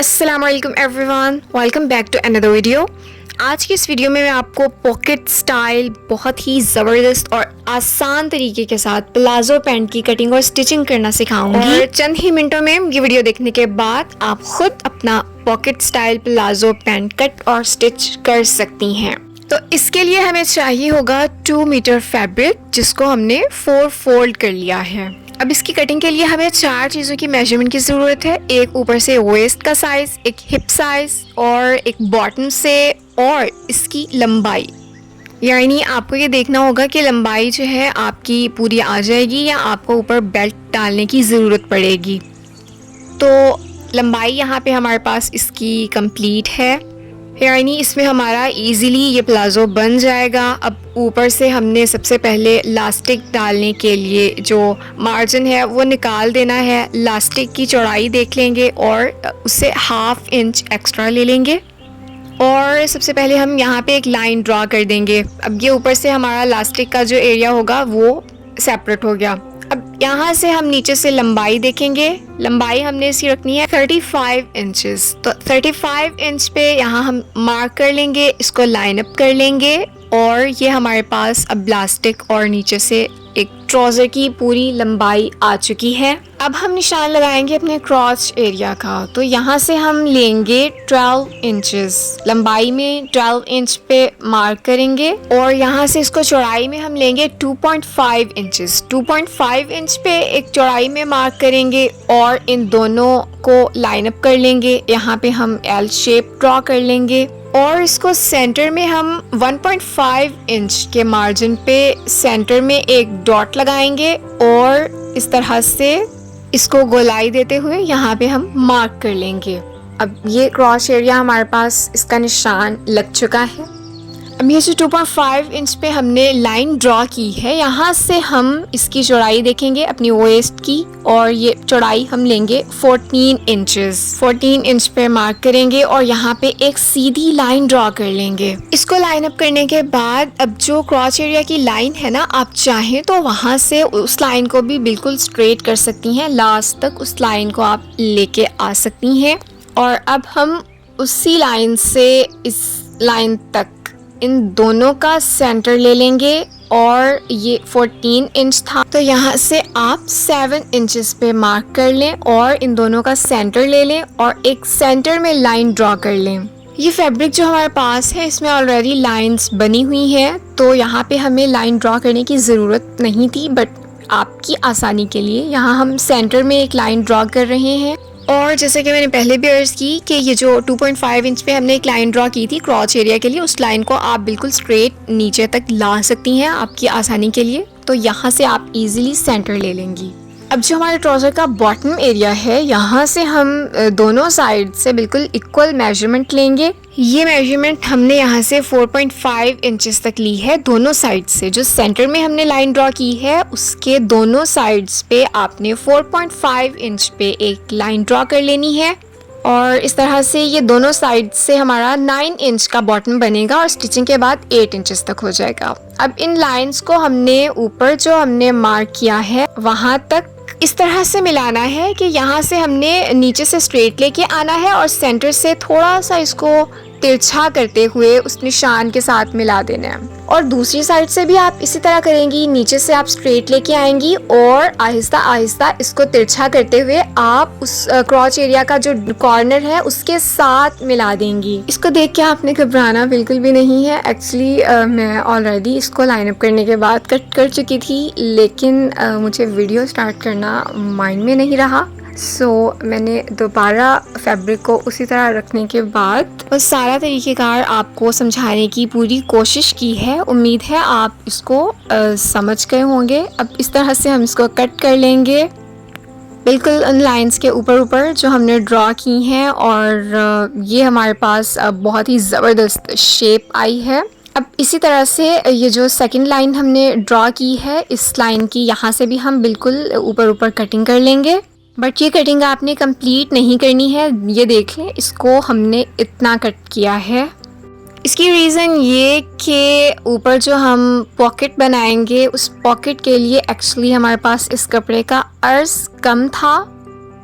अस्सलाम वालेकुम everyone, welcome back to another video. आज की इस वीडियो में मैं आपको पॉकेट स्टाइल बहुत ही ज़बरदस्त और आसान तरीके के साथ प्लाजो पैंट की कटिंग और स्टिचिंग करना सिखाऊंगी। और चंद ही मिनटों में ये वीडियो देखने के बाद आप खुद अपना pocket style palazzo pant cut और स्टिच कर सकती हैं। तो इसके लिए हमें चाहिए होगा 2 मीटर फैब्रिक, जिसको हमने 4 फोल्ड कर लिया है। अब इसकी कटिंग के लिए हमें 4 चीज़ों की मेजरमेंट की ज़रूरत है। एक ऊपर से वेस्ट का साइज़, एक हिप साइज़ और एक बॉटम से, और इसकी लंबाई। यानी आपको ये देखना होगा कि लंबाई जो है आपकी पूरी आ जाएगी या आपको ऊपर बेल्ट डालने की ज़रूरत पड़ेगी। तो लंबाई यहाँ पे हमारे पास इसकी कंप्लीट है, यानी इसमें हमारा इजीली ये प्लाजो बन जाएगा। अब ऊपर से हमने सबसे पहले लास्टिक डालने के लिए जो मार्जिन है वो निकाल देना है। लास्टिक की चौड़ाई देख लेंगे और उससे 1/2 इंच एक्स्ट्रा ले लेंगे और सबसे पहले हम यहाँ पे एक लाइन ड्रॉ कर देंगे। अब ये ऊपर से हमारा लास्टिक का जो एरिया होगा वो सेपरेट हो गया। अब यहाँ से हम नीचे से लंबाई देखेंगे। लंबाई हमने इसकी रखनी है 35 इंचेस। तो 35 इंच पे यहाँ हम मार्क कर लेंगे, इसको लाइन अप कर लेंगे और ये हमारे पास अब इलास्टिक और नीचे से एक ट्राउज़र की पूरी लंबाई आ चुकी है। अब हम निशान लगाएंगे अपने क्रॉच एरिया का। तो यहाँ से हम लेंगे 12 इंचेस, लंबाई में 12 इंच पे मार्क करेंगे और यहाँ से इसको चौड़ाई में हम लेंगे 2.5 इंचेस। 2.5 इंच पे एक चौड़ाई में मार्क करेंगे और इन दोनों को लाइन अप कर लेंगे। यहाँ पे हम एल शेप ड्रॉ कर लेंगे और इसको सेंटर में हम 1.5 इंच के मार्जिन पे सेंटर में एक डॉट लगाएंगे और इस तरह से इसको गोलाई देते हुए यहाँ पे हम मार्क कर लेंगे। अब ये क्रॉस एरिया हमारे पास इसका निशान लग चुका है। अब ये जो 2.5 इंच पे हमने लाइन ड्रॉ की है, यहाँ से हम इसकी चौड़ाई देखेंगे अपनी वेस्ट की और ये चौड़ाई हम लेंगे 14 इंचेस। 14 इंच पे मार्क करेंगे और यहाँ पे एक सीधी लाइन ड्रॉ कर लेंगे। इसको लाइन अप करने के बाद अब जो क्रॉस एरिया की लाइन है ना, आप चाहें तो वहाँ से उस लाइन को भी बिल्कुल स्ट्रेट कर सकती हैं, लास्ट तक उस लाइन को आप लेके आ सकती हैं। और अब हम उसी लाइन से इस लाइन तक इन दोनों का सेंटर ले लेंगे और ये 14 इंच था, तो यहाँ से आप 7 इंचेस पे मार्क कर लें और इन दोनों का सेंटर ले लें और एक सेंटर में लाइन ड्रॉ कर लें। ये फैब्रिक जो हमारे पास है इसमें ऑलरेडी लाइंस बनी हुई हैं, तो यहाँ पे हमें लाइन ड्रॉ करने की ज़रूरत नहीं थी, बट आपकी आसानी के लिए यहाँ हम सेंटर में एक लाइन ड्रॉ कर रहे हैं। और जैसे कि मैंने पहले भी अर्ज़ की कि ये जो 2.5 इंच पे हमने एक लाइन ड्रॉ की थी क्रॉच एरिया के लिए, उस लाइन को आप बिल्कुल स्ट्रेट नीचे तक ला सकती हैं आपकी आसानी के लिए। तो यहाँ से आप इजीली सेंटर ले लेंगी। अब जो हमारे ट्राउज़र का बॉटम एरिया है, यहाँ से हम दोनों साइड से बिल्कुल इक्वल मेजरमेंट लेंगे। ये मेजरमेंट हमने यहाँ से 4.5 इंचेस तक ली है दोनों साइड से। जो सेंटर में हमने लाइन ड्रॉ की है उसके दोनों साइड्स पे आपने 4.5 इंच पे एक लाइन ड्रॉ कर लेनी है और इस तरह से ये दोनों साइड से हमारा 9 इंच का बॉटम बनेगा और स्टिचिंग के बाद 8 इंचेस तक हो जाएगा। अब इन लाइंस को हमने ऊपर जो हमने मार्क किया है वहाँ तक इस तरह से मिलाना है कि यहाँ से हमने नीचे से स्ट्रेट लेके आना है और सेंटर से थोड़ा सा इसको तिरछा करते हुए उस निशान के साथ मिला देना है। और दूसरी साइड से भी आप इसी तरह करेंगी, नीचे से आप स्ट्रेट लेके आएंगी और आहिस्ता आहिस्ता इसको तिरछा करते हुए आप उस क्रॉच एरिया का जो कॉर्नर है उसके साथ मिला देंगी। इसको देख के आपने घबराना बिल्कुल भी नहीं है। एक्चुअली मैं ऑलरेडी इसको लाइन अप करने के बाद कट कर चुकी थी, लेकिन मुझे वीडियो स्टार्ट करना माइंड में नहीं रहा। मैंने दोबारा फैब्रिक को उसी तरह रखने के बाद बस सारा तरीक़ेकार आपको समझाने की पूरी कोशिश की है। उम्मीद है आप इसको समझ गए होंगे। अब इस तरह से हम इसको कट कर लेंगे बिल्कुल उन लाइंस के ऊपर जो हमने ड्रॉ की हैं और ये हमारे पास बहुत ही ज़बरदस्त शेप आई है। अब इसी तरह से ये जो सेकंड लाइन हमने ड्रॉ की है, इस लाइन की यहाँ से भी हम बिल्कुल ऊपर कटिंग कर लेंगे। बट ये कटिंग आपने कंप्लीट नहीं करनी है। ये देख लें, इसको हमने इतना कट किया है। इसकी रीज़न ये कि ऊपर जो हम पॉकेट बनाएंगे उस पॉकेट के लिए एक्चुअली हमारे पास इस कपड़े का अर्ज़ कम था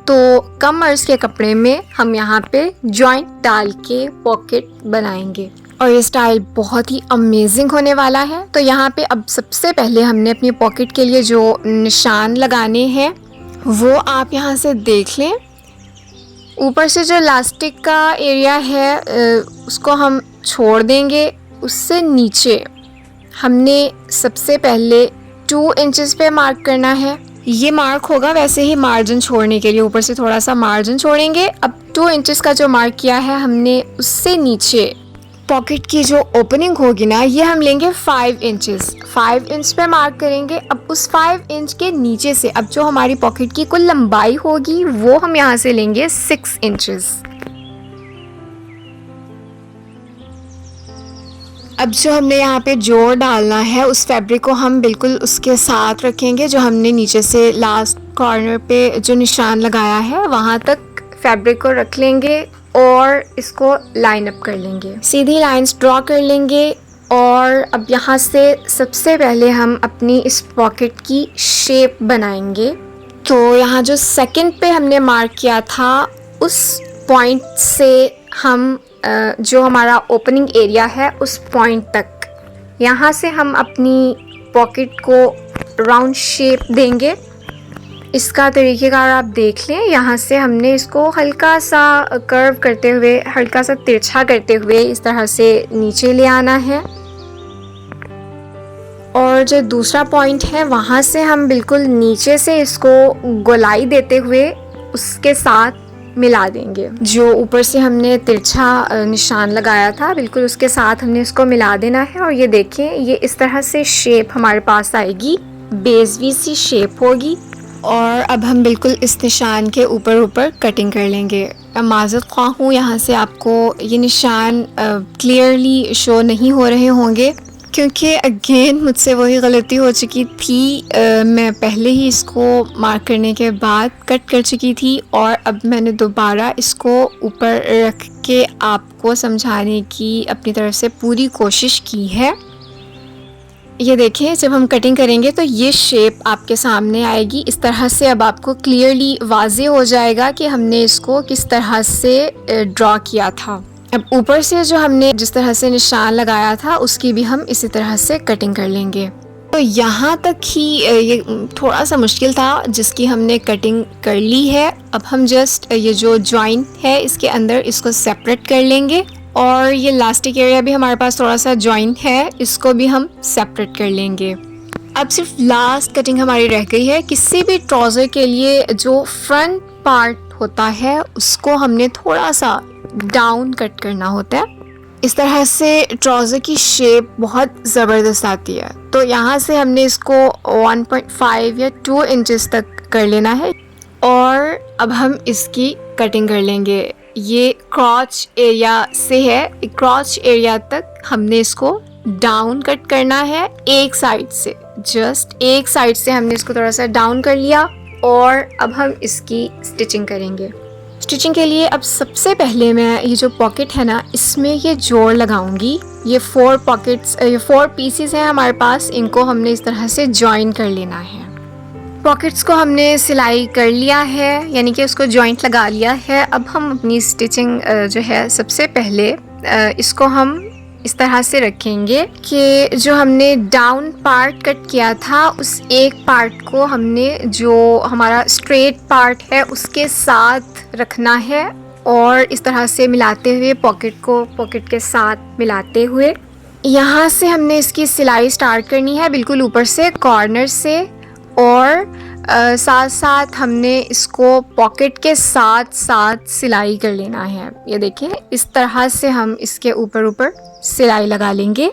तो कम अर्ज के कपड़े में हम यहाँ पे जॉइंट डाल के पॉकेट बनाएंगे और ये स्टाइल बहुत ही अमेजिंग होने वाला है। तो यहाँ पे अब सबसे पहले हमने अपनी पॉकेट के लिए जो निशान लगाने हैं वो आप यहाँ से देख लें। ऊपर से जो इलास्टिक का एरिया है उसको हम छोड़ देंगे। उससे नीचे हमने सबसे पहले 2 इंचेस पे मार्क करना है। ये मार्क होगा वैसे ही मार्जिन छोड़ने के लिए, ऊपर से थोड़ा सा मार्जिन छोड़ेंगे। अब 2 इंचेस का जो मार्क किया है हमने, उससे नीचे पॉकेट की जो ओपनिंग होगी ना, ये हम लेंगे 5 इंचेस। 5 इंच पे मार्क करेंगे। अब उस 5 इंच के नीचे से अब जो हमारी पॉकेट की कुल लंबाई होगी वो हम यहाँ से लेंगे 6 इंचेस। अब जो हमने यहाँ पे जोड़ डालना है उस फैब्रिक को हम बिल्कुल उसके साथ रखेंगे। जो हमने नीचे से लास्ट कॉर्नर पे जो निशान लगाया है वहाँ तक फैब्रिक को रख लेंगे और इसको लाइन अप कर लेंगे, सीधी लाइंस ड्रॉ कर लेंगे। और अब यहाँ से सबसे पहले हम अपनी इस पॉकेट की शेप बनाएंगे। तो यहाँ जो सेकंड पे हमने मार्क किया था उस पॉइंट से हम जो हमारा ओपनिंग एरिया है उस पॉइंट तक, यहाँ से हम अपनी पॉकेट को राउंड शेप देंगे। इसका तरीक़ेकार आप देख लें। यहाँ से हमने इसको हल्का सा कर्व करते हुए, हल्का सा तिरछा करते हुए इस तरह से नीचे ले आना है। और जो दूसरा पॉइंट है वहाँ से हम बिल्कुल नीचे से इसको गोलाई देते हुए उसके साथ मिला देंगे। जो ऊपर से हमने तिरछा निशान लगाया था बिल्कुल उसके साथ हमने इसको मिला देना है। और ये देखें, ये इस तरह से शेप हमारे पास आएगी, बेज़वी सी शेप होगी। और अब हम बिल्कुल इस निशान के ऊपर कटिंग कर लेंगे। मैं माज़रत ख़्वाह हूँ, यहाँ से आपको ये निशान क्लियरली शो नहीं हो रहे होंगे क्योंकि अगेन मुझसे वही गलती हो चुकी थी। मैं पहले ही इसको मार्क करने के बाद कट कर चुकी थी और अब मैंने दोबारा इसको ऊपर रख के आपको समझाने की अपनी तरफ से पूरी कोशिश की है। ये देखें, जब हम कटिंग करेंगे तो ये शेप आपके सामने आएगी इस तरह से। अब आपको क्लियरली वाज़ेह हो जाएगा कि हमने इसको किस तरह से ड्रॉ किया था। अब ऊपर से जो हमने जिस तरह से निशान लगाया था उसकी भी हम इसी तरह से कटिंग कर लेंगे। तो यहाँ तक ही ये थोड़ा सा मुश्किल था जिसकी हमने कटिंग कर ली है। अब हम जस्ट ये जो जॉइंट है इसके अंदर इसको सेपरेट कर लेंगे और ये लास्टिक एरिया भी हमारे पास थोड़ा सा जॉइंट है, इसको भी हम सेपरेट कर लेंगे। अब सिर्फ लास्ट कटिंग हमारी रह गई है। किसी भी ट्राउज़र के लिए जो फ्रंट पार्ट होता है उसको हमने थोड़ा सा डाउन कट करना होता है। इस तरह से ट्राउज़र की शेप बहुत ज़बरदस्त आती है। तो यहाँ से हमने इसको 1.5 या 2 इंचेस तक कर लेना है और अब हम इसकी कटिंग कर लेंगे। ये क्रॉच एरिया से है, क्रॉच एरिया तक हमने इसको डाउन कट करना है। एक साइड से, जस्ट एक साइड से हमने इसको थोड़ा सा डाउन कर लिया और अब हम इसकी स्टिचिंग करेंगे। स्टिचिंग के लिए अब सबसे पहले मैं ये जो पॉकेट है ना इसमें ये जोड़ लगाऊंगी। ये 4 पॉकेट्स, ये 4 पीसेस हैं हमारे पास, इनको हमने इस तरह से जॉइन कर लेना है। पॉकेट्स को हमने सिलाई कर लिया है, यानी कि उसको जॉइंट लगा लिया है। अब हम अपनी स्टिचिंग जो है सबसे पहले इसको हम इस तरह से रखेंगे कि जो हमने डाउन पार्ट कट किया था उस एक पार्ट को हमने जो हमारा स्ट्रेट पार्ट है उसके साथ रखना है और इस तरह से मिलाते हुए पॉकेट को पॉकेट के साथ मिलाते हुए यहाँ से हमने इसकी सिलाई स्टार्ट करनी है बिल्कुल ऊपर से कॉर्नर से। और साथ साथ हमने इसको पॉकेट के साथ साथ सिलाई कर लेना है। ये देखें, इस तरह से हम इसके ऊपर सिलाई लगा लेंगे।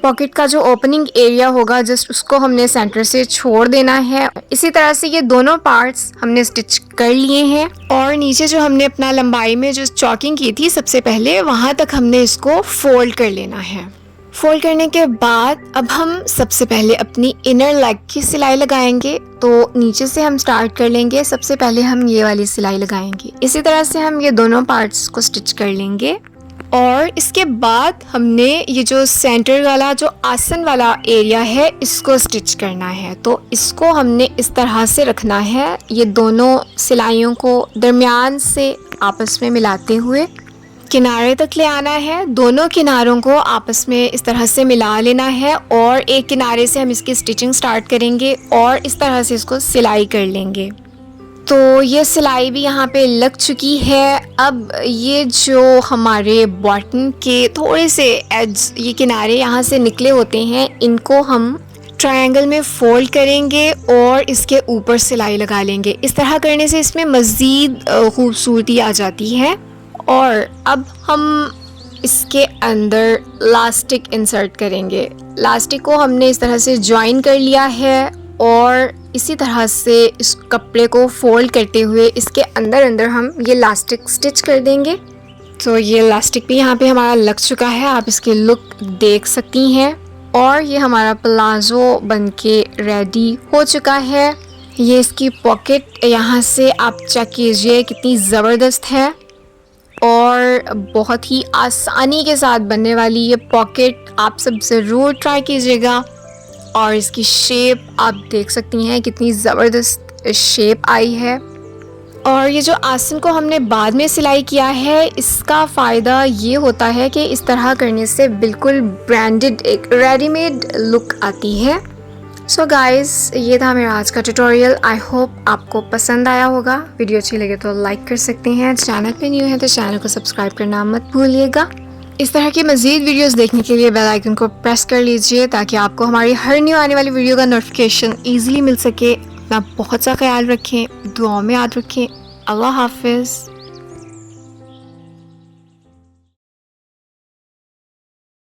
पॉकेट का जो ओपनिंग एरिया होगा जस्ट उसको हमने सेंटर से छोड़ देना है। इसी तरह से ये दोनों पार्ट्स हमने स्टिच कर लिए हैं और नीचे जो हमने अपना लंबाई में जो चॉकिंग की थी सबसे पहले वहाँ तक हमने इसको फोल्ड कर लेना है। फोल्ड करने के बाद अब हम सबसे पहले अपनी इनर लेग की सिलाई लगाएंगे। तो नीचे से हम स्टार्ट कर लेंगे। सबसे पहले हम ये वाली सिलाई लगाएंगे। इसी तरह से हम ये दोनों पार्ट्स को स्टिच कर लेंगे। और इसके बाद हमने ये जो सेंटर वाला जो आसन वाला एरिया है इसको स्टिच करना है। तो इसको हमने इस तरह से रखना है, ये दोनों सिलाइयों को दरमियान से आपस में मिलाते हुए किनारे तक ले आना है। दोनों किनारों को आपस में इस तरह से मिला लेना है और एक किनारे से हम इसकी स्टिचिंग स्टार्ट करेंगे और इस तरह से इसको सिलाई कर लेंगे। तो ये सिलाई भी यहाँ पे लग चुकी है। अब ये जो हमारे बॉटम के थोड़े से एड्स, ये किनारे यहाँ से निकले होते हैं, इनको हम ट्रायंगल में फोल्ड करेंगे और इसके ऊपर सिलाई लगा लेंगे। इस तरह करने से इसमें मज़ीद खूबसूरती आ जाती है। और अब हम इसके अंदर लास्टिक इंसर्ट करेंगे। लास्टिक को हमने इस तरह से जॉइन कर लिया है और इसी तरह से इस कपड़े को फोल्ड करते हुए इसके अंदर अंदर हम ये लास्टिक स्टिच कर देंगे। तो ये लास्टिक भी यहाँ पे हमारा लग चुका है, आप इसकी लुक देख सकती हैं। और ये हमारा प्लाज़ो बनके रेडी हो चुका है। ये इसकी पॉकेट यहाँ से आप चेक कीजिए कितनी ज़बरदस्त है और बहुत ही आसानी के साथ बनने वाली ये पॉकेट आप सब ज़रूर ट्राई कीजिएगा। और इसकी शेप आप देख सकती हैं कितनी ज़बरदस्त शेप आई है। और ये जो आसन को हमने बाद में सिलाई किया है, इसका फ़ायदा ये होता है कि इस तरह करने से बिल्कुल ब्रांडेड एक रेडीमेड लुक आती है। सो गाइस, ये था मेरा आज का ट्यूटोरियल। आई होप आपको पसंद आया होगा। वीडियो अच्छी लगे तो लाइक कर सकते हैं। चैनल पे न्यू है तो चैनल को सब्सक्राइब करना मत भूलिएगा। इस तरह की मज़ीद वीडियोस देखने के लिए बेल आइकन को प्रेस कर लीजिए ताकि आपको हमारी हर न्यू आने वाली वीडियो का नोटिफिकेशन ईजिली मिल सके। अपना बहुत सा ख्याल रखें, दुआओं में याद रखें। अल्लाह हाफिज़।